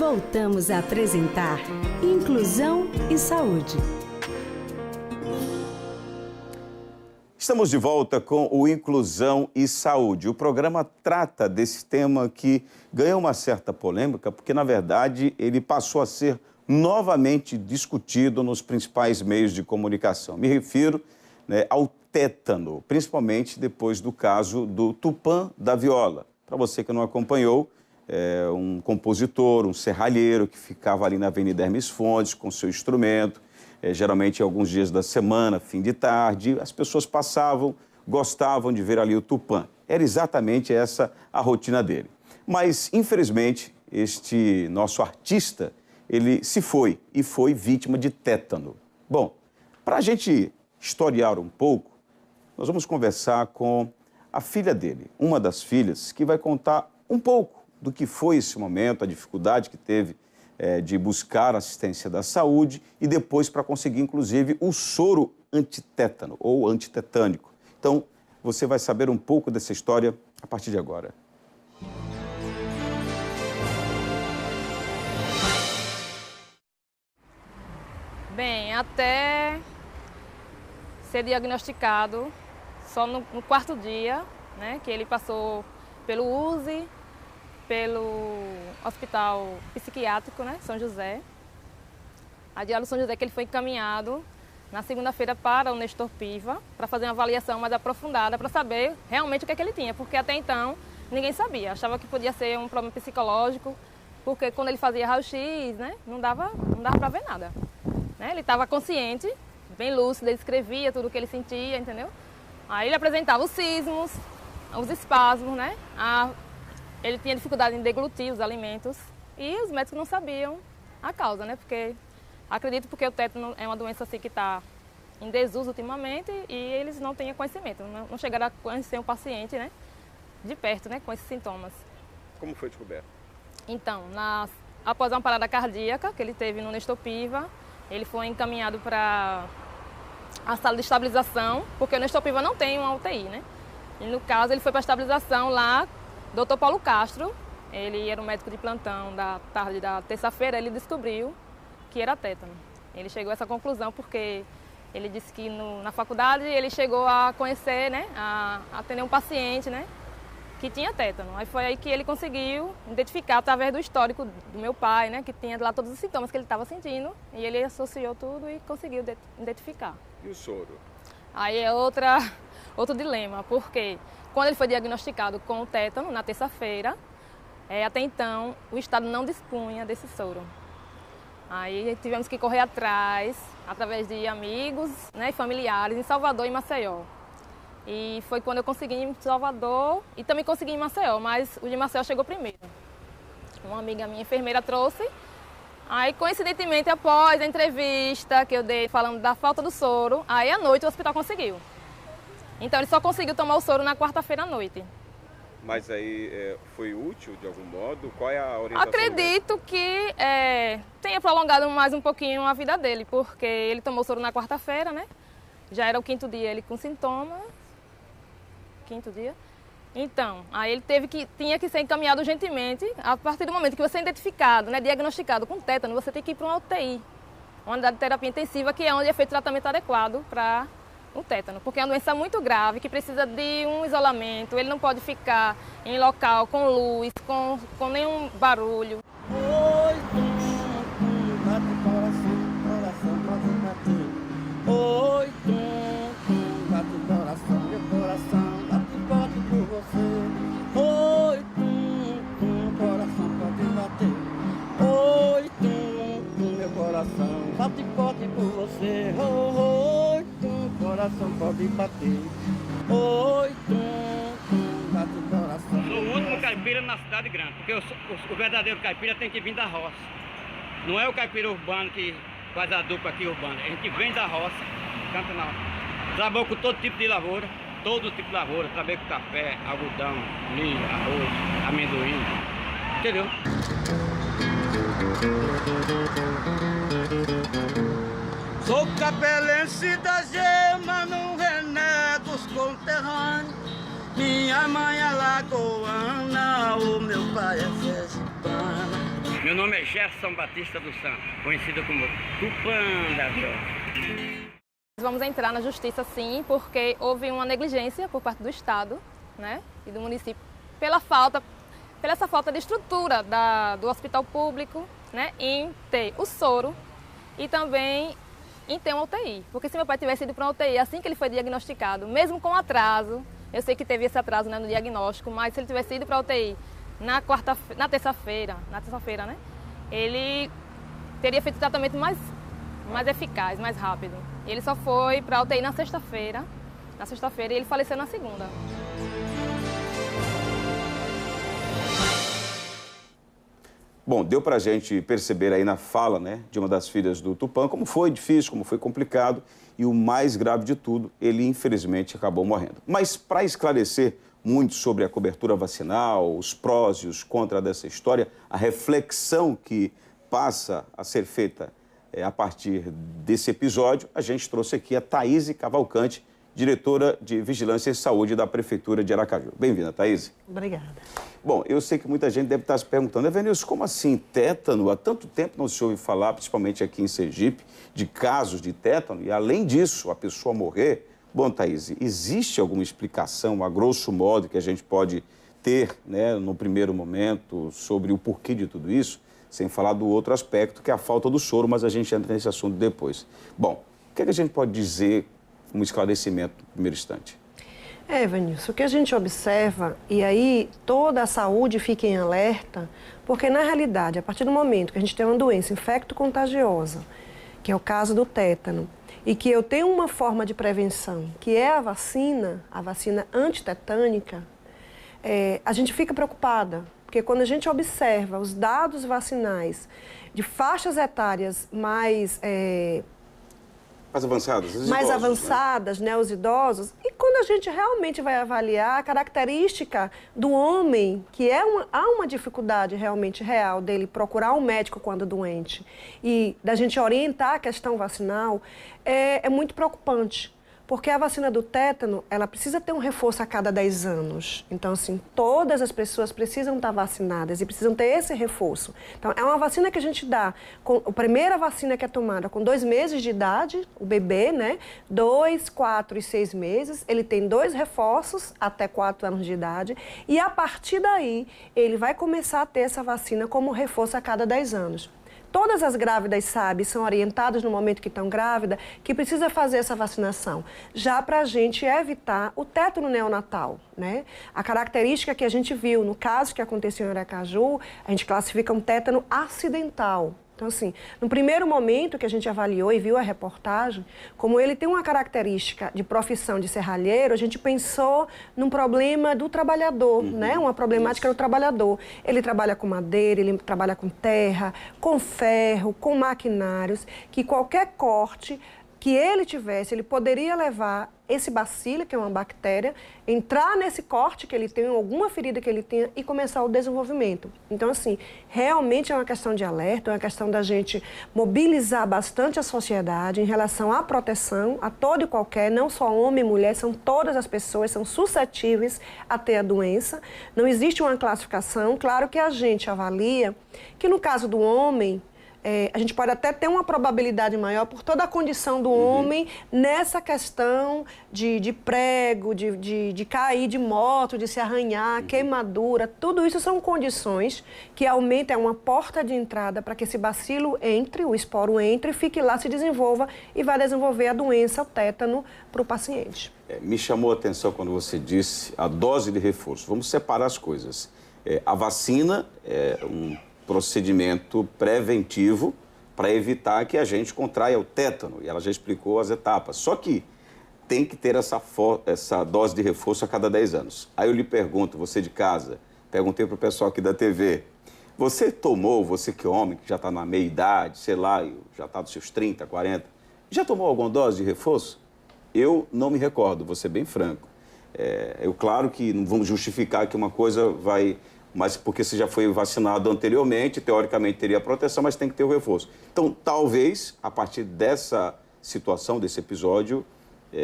Voltamos a apresentar Inclusão e Saúde. Estamos de volta com o Inclusão e Saúde. O programa trata desse tema que ganhou uma certa polêmica, porque, na verdade, ele passou a ser novamente discutido nos principais meios de comunicação. Me refiro, ao tétano, principalmente depois do caso do Tupã da Viola. Para você que não acompanhou, um compositor, um serralheiro que ficava ali na Avenida Hermes Fontes com seu instrumento, geralmente alguns dias da semana, fim de tarde, as pessoas passavam, gostavam de ver ali o Tupã. Era exatamente essa a rotina dele. Mas, infelizmente, este nosso artista, ele se foi e foi vítima de tétano. Bom, para a gente historiar um pouco, nós vamos conversar com a filha dele, uma das filhas, que vai contar um pouco do que foi esse momento, a dificuldade que teve de buscar assistência da saúde e depois para conseguir, inclusive, o soro antitétano ou antitetânico. Então, você vai saber um pouco dessa história a partir de agora. Bem, até ser diagnosticado, só no quarto dia, né, que ele passou pelo USE, pelo Hospital Psiquiátrico, né, São José. A diálise São José que ele foi encaminhado na segunda-feira para o Nestor Piva, para fazer uma avaliação mais aprofundada, para saber realmente o que é que ele tinha, porque até então ninguém sabia, achava que podia ser um problema psicológico, porque quando ele fazia raio-x, né, não dava para ver nada. Né? Ele estava consciente, bem lúcido, ele escrevia tudo o que ele sentia, entendeu? Aí ele apresentava os sismos, os espasmos, né? Ele tinha dificuldade em deglutir os alimentos e os médicos não sabiam a causa, né? Porque, acredito porque o tétano é uma doença assim que está em desuso ultimamente e eles não têm conhecimento, não chegaram a conhecer um paciente, né? De perto, né? Com esses sintomas. Como foi descoberto? Então, após uma parada cardíaca que ele teve no Nestor Piva, ele foi encaminhado para a sala de estabilização, porque o Nestor Piva não tem uma UTI, né? E no caso, ele foi para a estabilização lá, Dr. Paulo Castro, ele era um médico de plantão da tarde da terça-feira, ele descobriu que era tétano. Ele chegou a essa conclusão porque ele disse que na faculdade ele chegou a conhecer, né, a atender um paciente, né, que tinha tétano. Aí foi aí que ele conseguiu identificar através do histórico do meu pai, né, que tinha lá todos os sintomas que ele estava sentindo, e ele associou tudo e conseguiu identificar. E o soro? Aí é outro dilema, porque quando ele foi diagnosticado com o tétano, na terça-feira, até então o Estado não dispunha desse soro. Aí tivemos que correr atrás, através de amigos, né, e familiares, em Salvador e Maceió. E foi quando eu consegui em Salvador e também consegui em Maceió, mas o de Maceió chegou primeiro. Uma amiga minha, enfermeira, trouxe. Aí, coincidentemente, após a entrevista que eu dei falando da falta do soro, aí à noite o hospital conseguiu. Então ele só conseguiu tomar o soro na quarta-feira à noite. Mas aí foi útil de algum modo? Qual é a orientação? Acredito que tenha prolongado mais um pouquinho a vida dele, porque ele tomou o soro na quarta-feira, né? Já era o quinto dia ele com sintomas. Quinto dia. Então, aí ele tinha que ser encaminhado urgentemente. A partir do momento que você é identificado, né, diagnosticado com tétano, você tem que ir para uma UTI, uma unidade de terapia intensiva, que é onde é feito tratamento adequado para o tétano, porque é uma doença muito grave, que precisa de um isolamento, ele não pode ficar em local com luz, com nenhum barulho. Oi, bate coração pode bater. Oi, bate coração, meu coração bate forte por você. Oi, coração pode bater. Oi, meu coração bate forte por você. Oi, coração pode bater. Oi, bate coração. Sou o último caipira na cidade grande, porque o verdadeiro caipira tem que vir da roça. Não é o caipira urbano que faz a dupla aqui urbana. A gente vem da roça, canta na roça. Trabalho com todo tipo de lavoura, todo tipo de lavoura. Trabalho com café, algodão, milho, arroz, amendoim. Entendeu? Sou capelense da gema no René dos conterrâneos. Minha mãe é lagoana, o meu pai é sergipana. Meu nome é Gerson Batista dos Santos, conhecido como Tupã da Vila. Vamos entrar na justiça sim, porque houve uma negligência por parte do Estado, né, e do município pela essa falta de estrutura do hospital público, né, em ter o soro e também em ter uma UTI. Porque se meu pai tivesse ido para uma UTI assim que ele foi diagnosticado, mesmo com atraso, eu sei que teve esse atraso, né, no diagnóstico, mas se ele tivesse ido para a UTI na terça-feira, né, ele teria feito o tratamento mais eficaz, mais rápido. Ele só foi para a UTI na sexta-feira, e ele faleceu na segunda. Bom, deu para a gente perceber aí na fala, né, de uma das filhas do Tupã como foi difícil, como foi complicado e o mais grave de tudo, ele infelizmente acabou morrendo. Mas para esclarecer muito sobre a cobertura vacinal, os prós e os contras dessa história, a reflexão que passa a ser feita a partir desse episódio, a gente trouxe aqui a Thaíse Cavalcante, diretora de Vigilância e Saúde da Prefeitura de Aracaju. Bem-vinda, Thaíse. Obrigada. Bom, eu sei que muita gente deve estar se perguntando, Evanilson, como assim tétano? Há tanto tempo não se ouve falar, principalmente aqui em Sergipe, de casos de tétano e, além disso, a pessoa morrer. Bom, Thaíse, existe alguma explicação, a grosso modo, que a gente pode ter, né, no primeiro momento, sobre o porquê de tudo isso? Sem falar do outro aspecto, que é a falta do soro, mas a gente entra nesse assunto depois. Bom, o que a gente pode dizer, um esclarecimento no primeiro instante? Evanilson, o que a gente observa, e aí toda a saúde fica em alerta, porque na realidade, a partir do momento que a gente tem uma doença infecto-contagiosa, que é o caso do tétano, e que eu tenho uma forma de prevenção, que é a vacina antitetânica, a gente fica preocupada. Porque quando a gente observa os dados vacinais de faixas etárias mais avançadas, né, os idosos, e quando a gente realmente vai avaliar a característica do homem, que há uma dificuldade realmente real dele procurar um médico quando doente, e da gente orientar a questão vacinal, é muito preocupante. Porque a vacina do tétano, ela precisa ter um reforço a cada 10 anos. Então, assim, todas as pessoas precisam estar vacinadas e precisam ter esse reforço. Então, é uma vacina que a gente dá, a primeira vacina que é tomada com 2 meses de idade, o bebê, né? 2, 4 e 6 meses, ele tem 2 reforços até 4 anos de idade. E a partir daí, ele vai começar a ter essa vacina como reforço a cada 10 anos. Todas as grávidas sabem, são orientadas no momento que estão grávidas, que precisa fazer essa vacinação, já para a gente evitar o tétano neonatal, né? A característica que a gente viu no caso que aconteceu em Aracaju, a gente classifica um tétano acidental. Então, assim, no primeiro momento que a gente avaliou e viu a reportagem, como ele tem uma característica de profissão de serralheiro, a gente pensou num problema do trabalhador, né? Uma problemática do trabalhador. Ele trabalha com madeira, ele trabalha com terra, com ferro, com maquinários, que qualquer corte que ele tivesse, ele poderia levar esse bacilo, que é uma bactéria, entrar nesse corte que ele tem, alguma ferida que ele tenha e começar o desenvolvimento. Então, assim, realmente é uma questão de alerta, é uma questão da gente mobilizar bastante a sociedade em relação à proteção, a todo e qualquer, não só homem e mulher, são todas as pessoas, são suscetíveis a ter a doença. Não existe uma classificação, claro que a gente avalia que no caso do homem, a gente pode até ter uma probabilidade maior por toda a condição do homem nessa questão de prego, de cair de moto, de se arranhar, queimadura. Tudo isso são condições que aumentam, é uma porta de entrada para que esse bacilo entre, o esporo entre, fique lá, se desenvolva e vai desenvolver a doença, o tétano, para o paciente. Me chamou a atenção quando você disse a dose de reforço. Vamos separar as coisas. A vacina é um procedimento preventivo para evitar que a gente contraia o tétano. E ela já explicou as etapas. Só que tem que ter essa dose de reforço a cada 10 anos. Aí eu lhe pergunto, você de casa, perguntei para o pessoal aqui da TV, você tomou, você que é homem, que já está na meia-idade, sei lá, já está dos seus 30, 40, já tomou alguma dose de reforço? Eu não me recordo, vou ser bem franco. Claro que não vamos justificar que uma coisa vai... Mas porque você já foi vacinado anteriormente, teoricamente teria proteção, mas tem que ter o reforço. Então, talvez, a partir dessa situação, desse episódio,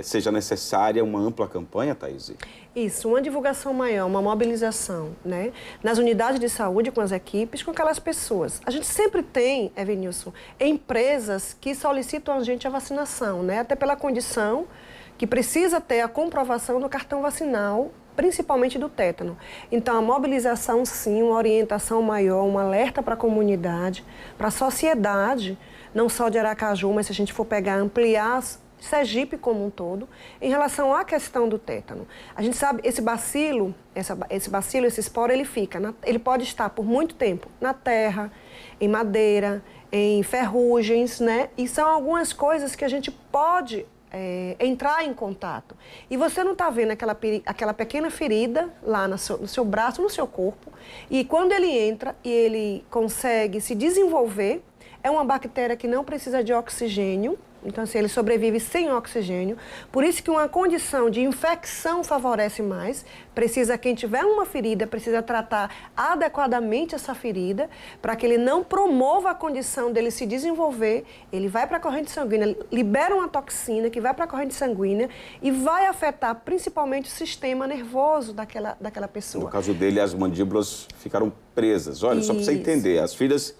seja necessária uma ampla campanha, Thaís? Isso, uma divulgação maior, uma mobilização, né? Nas unidades de saúde, com as equipes, com aquelas pessoas. A gente sempre tem, Evanilson, empresas que solicitam a gente a vacinação, né? Até pela condição que precisa ter a comprovação do cartão vacinal, principalmente do tétano. Então, a mobilização, sim, uma orientação maior, um alerta para a comunidade, para a sociedade, não só de Aracaju, mas se a gente for pegar, ampliar Sergipe como um todo, em relação à questão do tétano. A gente sabe, esse bacilo, esse esporo, ele pode estar por muito tempo na terra, em madeira, em ferrugens, né? E são algumas coisas que a gente pode entrar em contato. E você não está vendo aquela pequena ferida lá no seu braço, no seu corpo, e quando ele entra e ele consegue se desenvolver, é uma bactéria que não precisa de oxigênio. Então, assim, ele sobrevive sem oxigênio. Por isso que uma condição de infecção favorece mais. Quem tiver uma ferida, precisa tratar adequadamente essa ferida, para que ele não promova a condição dele se desenvolver. Ele vai para a corrente sanguínea, libera uma toxina que vai para a corrente sanguínea e vai afetar principalmente o sistema nervoso daquela pessoa. No caso dele, as mandíbulas ficaram presas. Olha, só para você entender, as filhas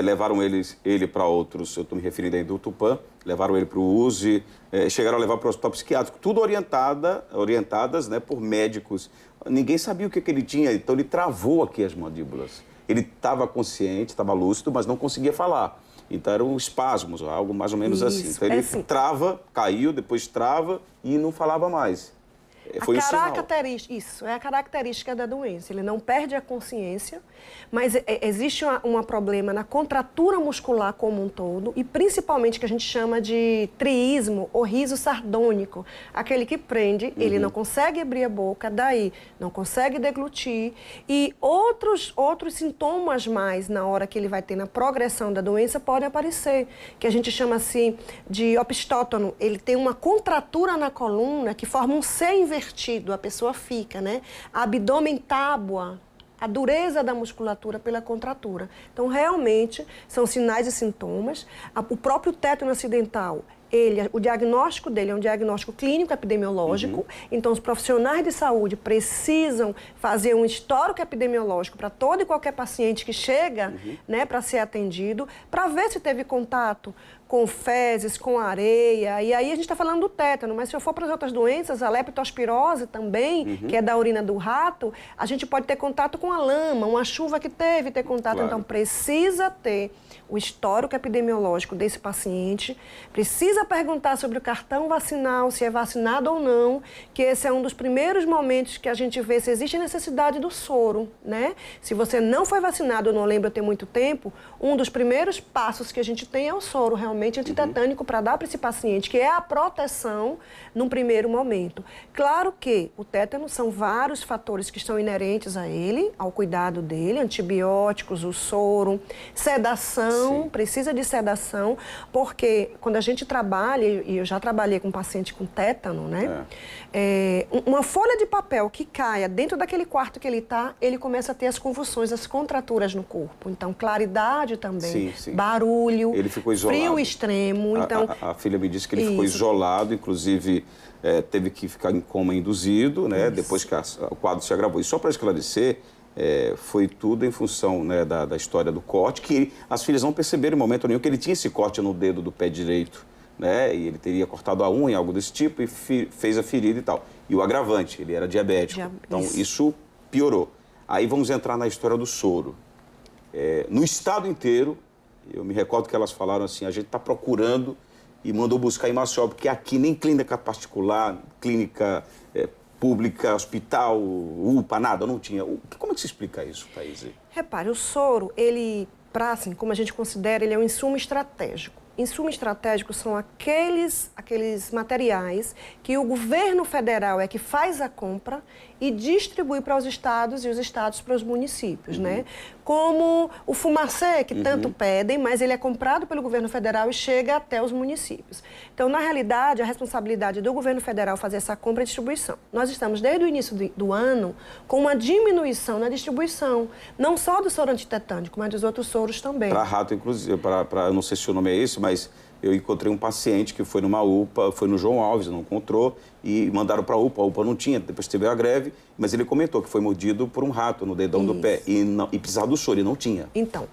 levaram ele para outros, eu estou me referindo aí do Tupã, levaram ele para o USE, chegaram a levar para o hospital psiquiátrico, tudo orientadas, né, por médicos. Ninguém sabia o que ele tinha, então ele travou aqui as mandíbulas. Ele estava consciente, estava lúcido, mas não conseguia falar. Então eram espasmos, algo mais ou menos assim. Então ele trava, caiu, depois trava e não falava mais. Foi Isso é a característica da doença. Ele não perde a consciência, mas existe um problema na contratura muscular como um todo e principalmente que a gente chama de triísmo ou riso sardônico. Aquele que prende, ele não consegue abrir a boca, daí não consegue deglutir e outros sintomas mais na hora que ele vai ter na progressão da doença podem aparecer, que a gente chama assim de opistótono. Ele tem uma contratura na coluna que forma um C invertido, a pessoa fica, né? Abdômen tábua, a dureza da musculatura pela contratura. Então, realmente, são sinais e sintomas. O próprio tétano acidental, o diagnóstico dele é um diagnóstico clínico epidemiológico, então os profissionais de saúde precisam fazer um histórico epidemiológico para todo e qualquer paciente que chega, né, para ser atendido, para ver se teve contato com fezes, com areia, e aí a gente está falando do tétano, mas se eu for para as outras doenças, a leptospirose também, que é da urina do rato, a gente pode ter contato com a lama, uma chuva que ter contato, claro. Então precisa ter o histórico epidemiológico desse paciente, precisa perguntar sobre o cartão vacinal, se é vacinado ou não, que esse é um dos primeiros momentos que a gente vê se existe necessidade do soro, né? Se você não foi vacinado, eu não lembro, tem muito tempo, um dos primeiros passos que a gente tem é o soro, realmente antitetânico, para dar para esse paciente, que é a proteção num primeiro momento. Claro que o tétano são vários fatores que estão inerentes a ele, ao cuidado dele, antibióticos, o soro, sedação, precisa de sedação, porque quando a gente trabalha, e eu já trabalhei com paciente com tétano, né? Uma folha de papel que caia dentro daquele quarto que ele está, ele começa a ter as convulsões, as contraturas no corpo. Então, claridade também, barulho, ele ficou isolado. Frio extremo. Então, a filha me disse que ele ficou isolado, inclusive teve que ficar em coma induzido, né? Depois que o quadro se agravou. E só para esclarecer, foi tudo em função, né, da história do corte, que as filhas não perceberam em momento nenhum que ele tinha esse corte no dedo do pé direito, né? E ele teria cortado a unha, algo desse tipo, e fez a ferida e tal. E o agravante, ele era diabético. Então, isso piorou. Aí vamos entrar na história do soro. No estado inteiro, eu me recordo que elas falaram assim, a gente está procurando e mandou buscar em Maceió, porque aqui nem clínica particular, clínica pública, hospital, UPA, nada, não tinha. Como é que se explica isso, Thaís? Repare, o soro, ele, assim, como a gente considera, ele é um insumo estratégico. Insumo estratégico são aqueles materiais que o governo federal é que faz a compra e distribui para os estados e os estados para os municípios, né? Como o fumacê, que tanto pedem, mas ele é comprado pelo governo federal e chega até os municípios. Então, na realidade, a responsabilidade do governo federal fazer essa compra e distribuição. Nós estamos, desde o início do ano, com uma diminuição na distribuição, não só do soro antitetânico, mas dos outros soros também. Para rato, inclusive, eu não sei se o nome é esse, mas eu encontrei um paciente que foi numa UPA, foi no João Alves, não encontrou, e mandaram para a UPA não tinha, depois teve a greve, mas ele comentou que foi mordido por um rato no dedão do pé e precisava do soro, e não tinha. Então,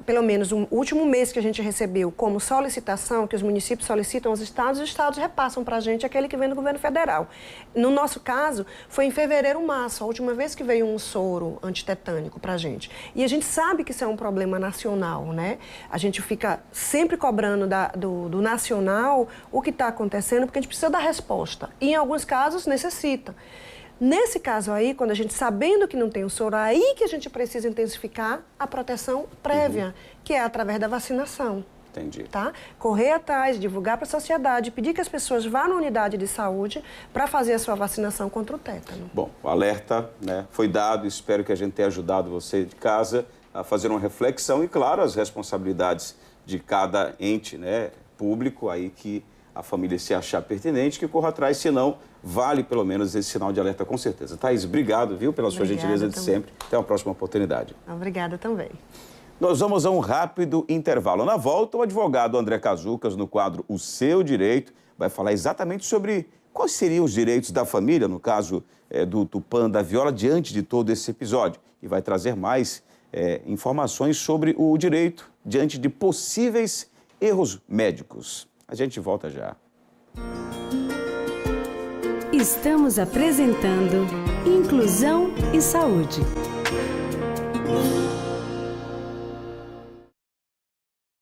pelo menos o último mês que a gente recebeu como solicitação, que os municípios solicitam aos estados, os estados repassam para a gente aquele que vem do governo federal. No nosso caso, foi em fevereiro, março, a última vez que veio um soro antitetânico para a gente. E a gente sabe que isso é um problema nacional, né? A gente fica sempre cobrando do nacional o que está acontecendo, porque a gente precisa dar resposta. E em alguns casos necessita. Nesse caso aí, quando a gente sabendo que não tem o soro, aí que a gente precisa intensificar a proteção prévia, que é através da vacinação. Entendi. Tá? Correr atrás, divulgar para a sociedade, pedir que as pessoas vá na unidade de saúde para fazer a sua vacinação contra o tétano. Bom, o alerta, né, foi dado, espero que a gente tenha ajudado você de casa a fazer uma reflexão e, claro, as responsabilidades de cada ente, né, público, aí que a família se achar pertinente, que corra atrás, senão vale pelo menos esse sinal de alerta com certeza. Thaís, obrigado, viu, pela sua gentileza de sempre. Até uma próxima oportunidade. Obrigada também. Nós vamos a um rápido intervalo. Na volta, o advogado André Cazucas, no quadro O Seu Direito, vai falar exatamente sobre quais seriam os direitos da família, no caso do Tupã da Viola, diante de todo esse episódio. E vai trazer mais informações sobre o direito diante de possíveis erros médicos. A gente volta já. Estamos apresentando Inclusão e Saúde.